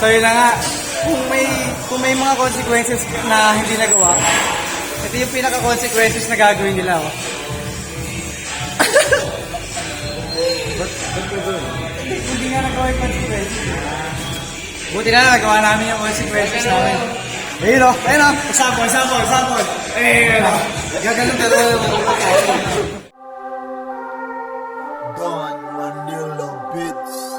So yun na nga, kung may mga consequences na hindi nagawa, ito yung pinaka-consequences na gagawin nila. Oh. Ba't ko doon? Hindi nga nagawa yung consequences. Buti na nagawa namin yung consequences namin. Ayun o, ayun o. Example. Ayun o. Gaganon ka doon. Don Manila Beats.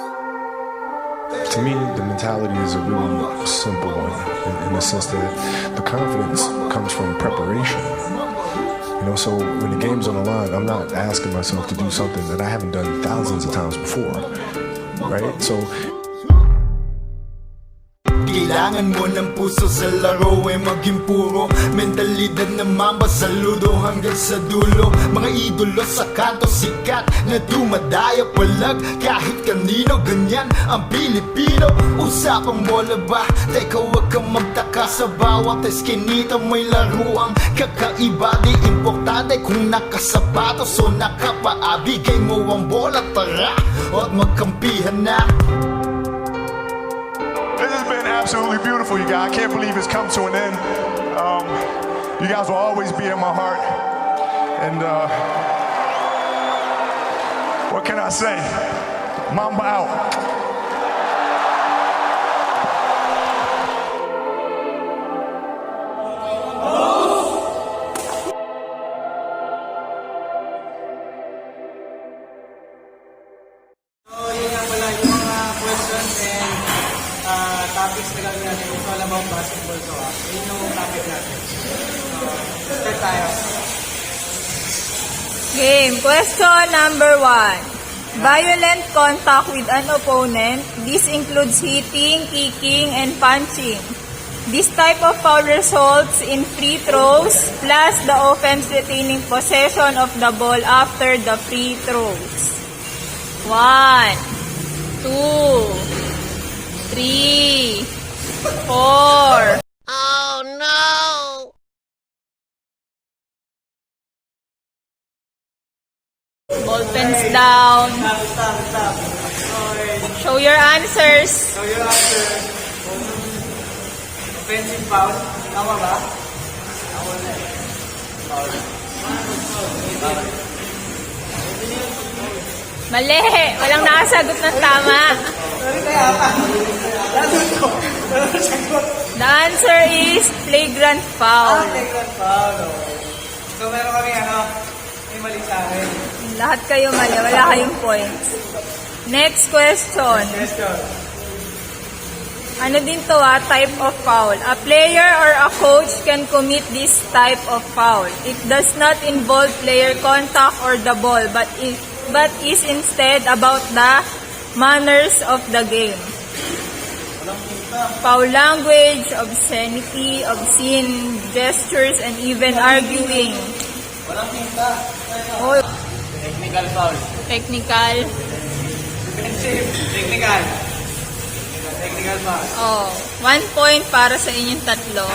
To me, the mentality is a really simple one, in the sense that the confidence comes from preparation. You know, so when the game's on the line, I'm not asking myself to do something that I haven't done thousands of times before, right? So Kailangan mo ng puso sa laro ay maging puro mentalidad na mamba sa ludo hanggang sa dulo. Mga idolo sa kanto sikat na dumadayo palag kahit kanino, ganyan ang Pilipino. Usapang bola ba? Teka wag kang magtaka sa bawat eskinita may laruang kakaiba. Di importante kung nakasapatos o nakapaa, bigay mo ang bola, tara at magkampihan na. this has been absolutely beautiful, you guys. I can't believe it's come to an end. You guys will always be in my heart. And what can I say? Mamba out. So yun nga pala yung mga questions and topics na gagawin natin. It's all about basketball to. Yun yung topic natin. So, start tayo. Game. Question number 1. Violent contact with an opponent. This includes hitting, kicking, and punching. This type of foul results in free throws plus the offense retaining possession of the ball after the free throws. 1, 2, 3, 4. Oh no! Ball pens down. Stop. Sorry. Show your answers. So your answer. Offensive foul. Tama ba? Tama na eh. Foul. Mali. Walang nakasagot ng tama. Sorry kaya pa. Lagot ko. The answer is flagrant foul. Flagrant foul. So meron kami may mali sa akin. Lahat kayo mali. Wala kayong points. Next question. Question. Ano din to type of foul. A player or a coach can commit this type of foul. It does not involve player contact or the ball, but is instead about the manners of the game. Foul language, obscenity, obscene gestures, and even arguing. Walang pinta. Oh, Technical foul. technical. Defensive. Technical. Technical foul. Oh, 1 point para sa inyong tatlo.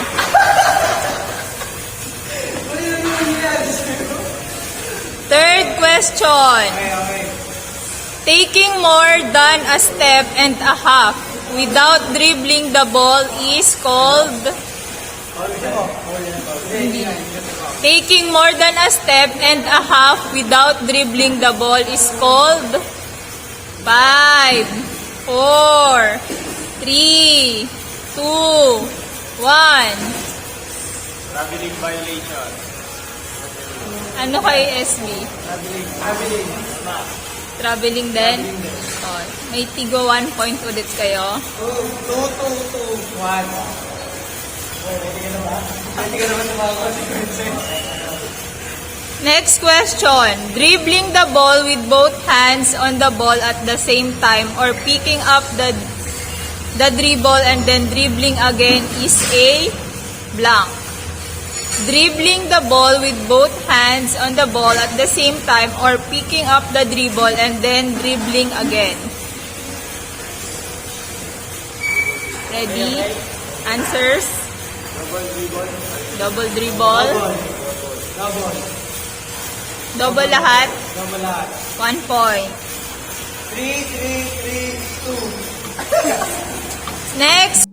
Third question. Okay. Taking more than a step and a half without dribbling the ball is called... Taking more than a step and a half without dribbling the ball is called... 5, 4, 3, 2, 1. Traveling violation. Ano kay SB? Traveling. Traveling din? Oh, may tigo 1 point ulit kayo. 2, 1. Hindi ka naman sa mga consequences. Next question. Dribbling the ball with both hands on the ball at the same time or picking up the dribble and then dribbling again is a blank. Dribbling the ball with both hands on the ball at the same time or picking up the dribble and then dribbling again. Ready? Answers? Double dribble. Double lahat. 1 point. 3, 3, 3, 2. Next.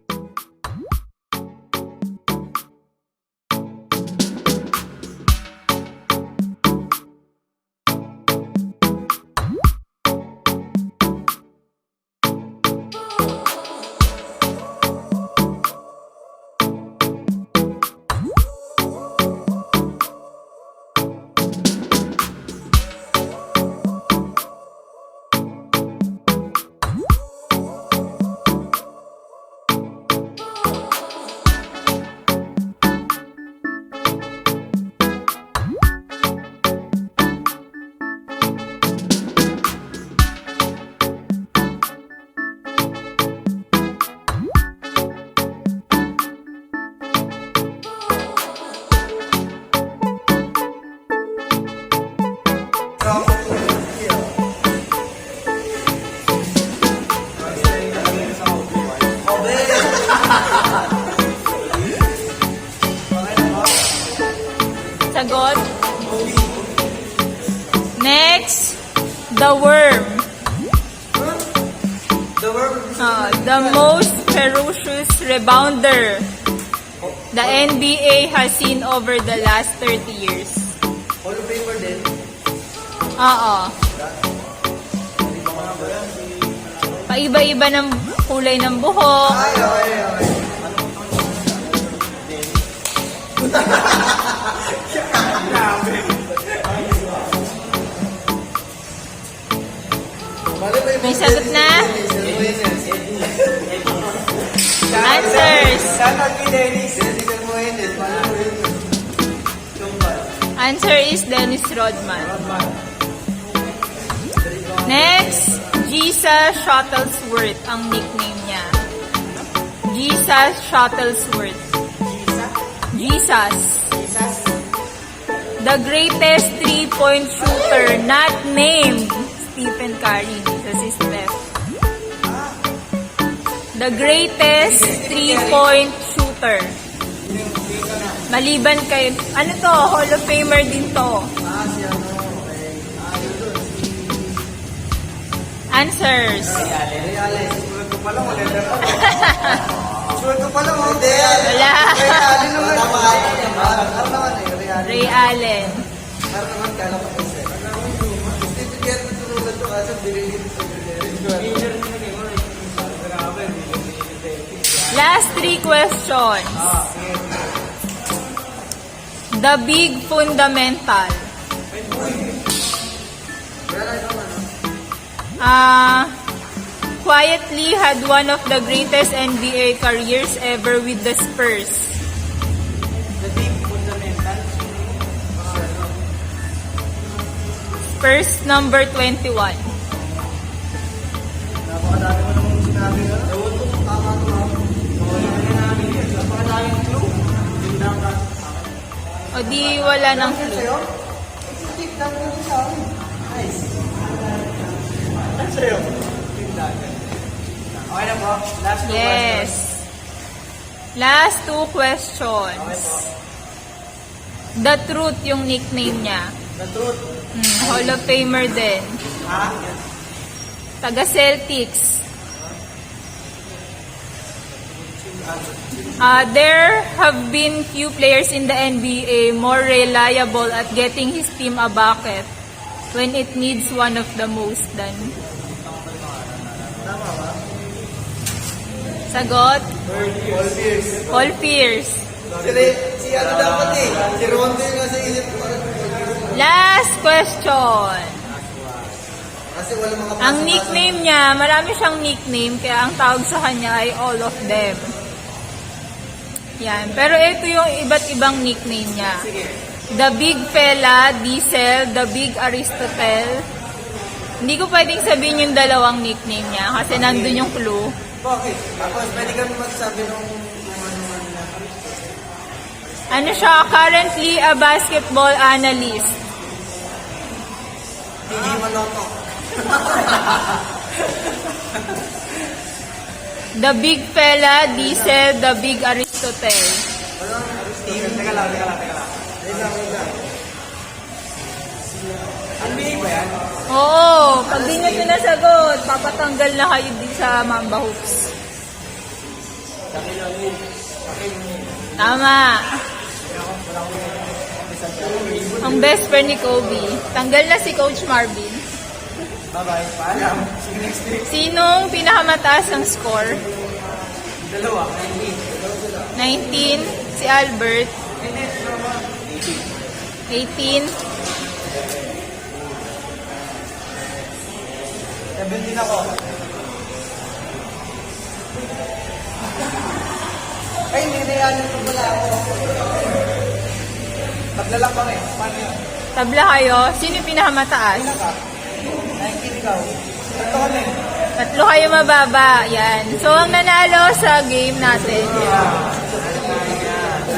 Sagot. Next, the worm. The most ferocious rebounder the NBA has seen over the last 30 years. Hall of Famer din. Oo. Paiba-iba ng kulay ng buhok. Okay. May sagot na? Answers. Answer is Dennis Rodman. Next, Jesus Shuttlesworth ang nickname niya. Jesus Shuttlesworth. Jesus. The greatest three-point shooter not named Stephen Curry. Dito si Steph. The greatest three-point shooter. Maliban kay... Ano to? Hall of Famer din to. Answers. Sulat ko pala, hindi. Wala. Ray Allen naman. Ray Allen. Last 3 questions. The big fundamental. Quietly had one of the greatest NBA careers ever with the Spurs. Spurs number 21. O di wala ng clue. Okay na po. Last two Yes. Last 2 questions. The Truth yung nickname niya. The truth. Hall of Famer din. Taga Celtics. There have been few players in the NBA more reliable at getting his team a bucket when it needs one of the most than. Sagot? Paul Pierce. Si ano dapat eh. Si Rondo yung nasa isip ko. Last question. Kasi wala mga Ang nickname niya, marami siyang nickname, kaya ang tawag sa kanya ay all of them. Yan. Pero ito yung iba't ibang nickname niya. The Big Fella, Diesel, The Big Aristotle. Hindi ko pwedeng sabihin yung dalawang nickname niya kasi nandun yung clue. Bakit? Tapos pwede kami magsabi nung Ano siya? Currently a basketball analyst. hindi maloto. The Big Fella, Diesel, The Big Aristotle. Teka lang. NBA ba yan? Oo, pag di nyo sinasagot, papatanggal na kayo din sa Mamba Hoops. Tama. Ang best friend ni Kobe. Tanggal na si Coach Marvin. Bye-bye. Paalam. See you next week. Sinong pinakamataas ang score? Dalawa. 19. Si Albert. 18. 17 ako. Ay, nirayan ito pala ako. Paglalak pa rin. Paano yun? Tabla kayo. Sino yung pinakamataas? 19 ikaw. Ito kami. Tatlo kayo mababa. Yan. So, ang nanalo sa game natin.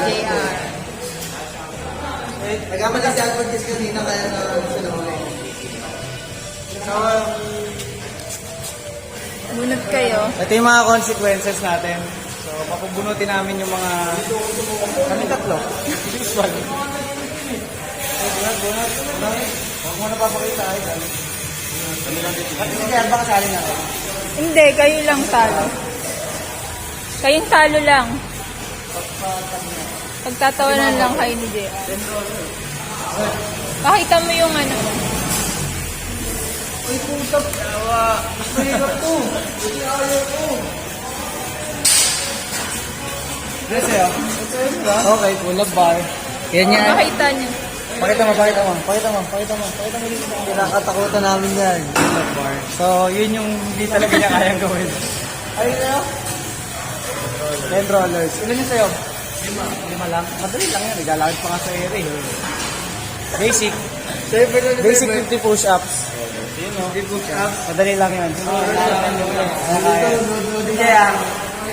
JR. Nagkamali si Albert kanina kaya na sa naman. So, Bunot kayo. ito yung mga consequences natin. So, mapubunutin namin yung mga... Kami tatlo. Usual. Bunot. Huwag mo na papakita. At hindi, baka kasali na. Hindi, kayo lang talo. Kayong talo lang. Pagtatawanan lang kayo ni JR. Pakita mo yung ano. Uy, putak. Tawa. Mahirap to. Hindi ayaw ko. Yes, eh. Okay, pull up bar. Yan yan. Makita niyo. Pakita mo dito. Kinakatakutan namin yan. Pull up bar. So, yun yung hindi talaga niya kayang gawin. Ayun na. 10 rollers. Ilan yun sa'yo? 5 lang. Madali lang yan. Ilalakad pa nga sa area. Basic. Basic 50 push-ups. 50 push-ups. Madali lang yan.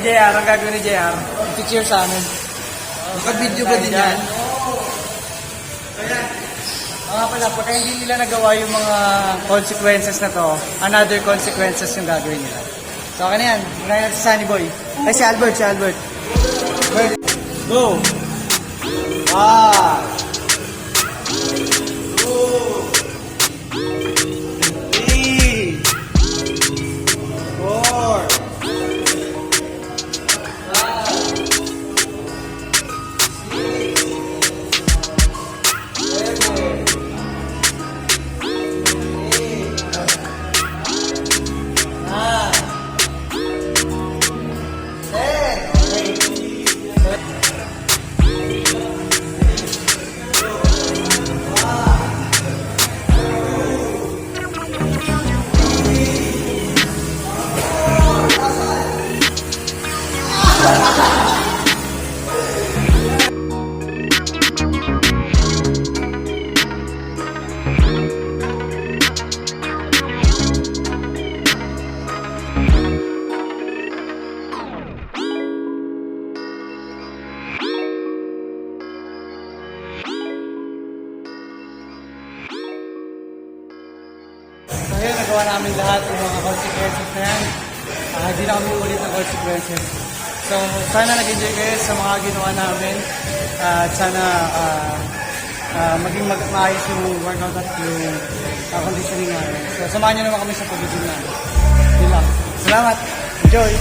JR, ang gagawin ni JR. Picture sa amin. Naka-video ba din yan? Mga pala, pagka hindi nila nagawa yung mga consequences na to, another consequences yung gagawin nila. So, okay na yan. Muna yan si Sunny Boy. Ay, si Albert. Go! 1, 2, 3, 4, So yun, nagawa namin lahat ng mga consequences na yan. Hindi na kami ulit ng consequences. So sana nag-enjoy kayo sa mga ginawa namin. At sana maging maayos yung workout at yung conditioning namin. So samahan nyo naman kami sa pag-gym namin. Yun lang. Salamat! Enjoy!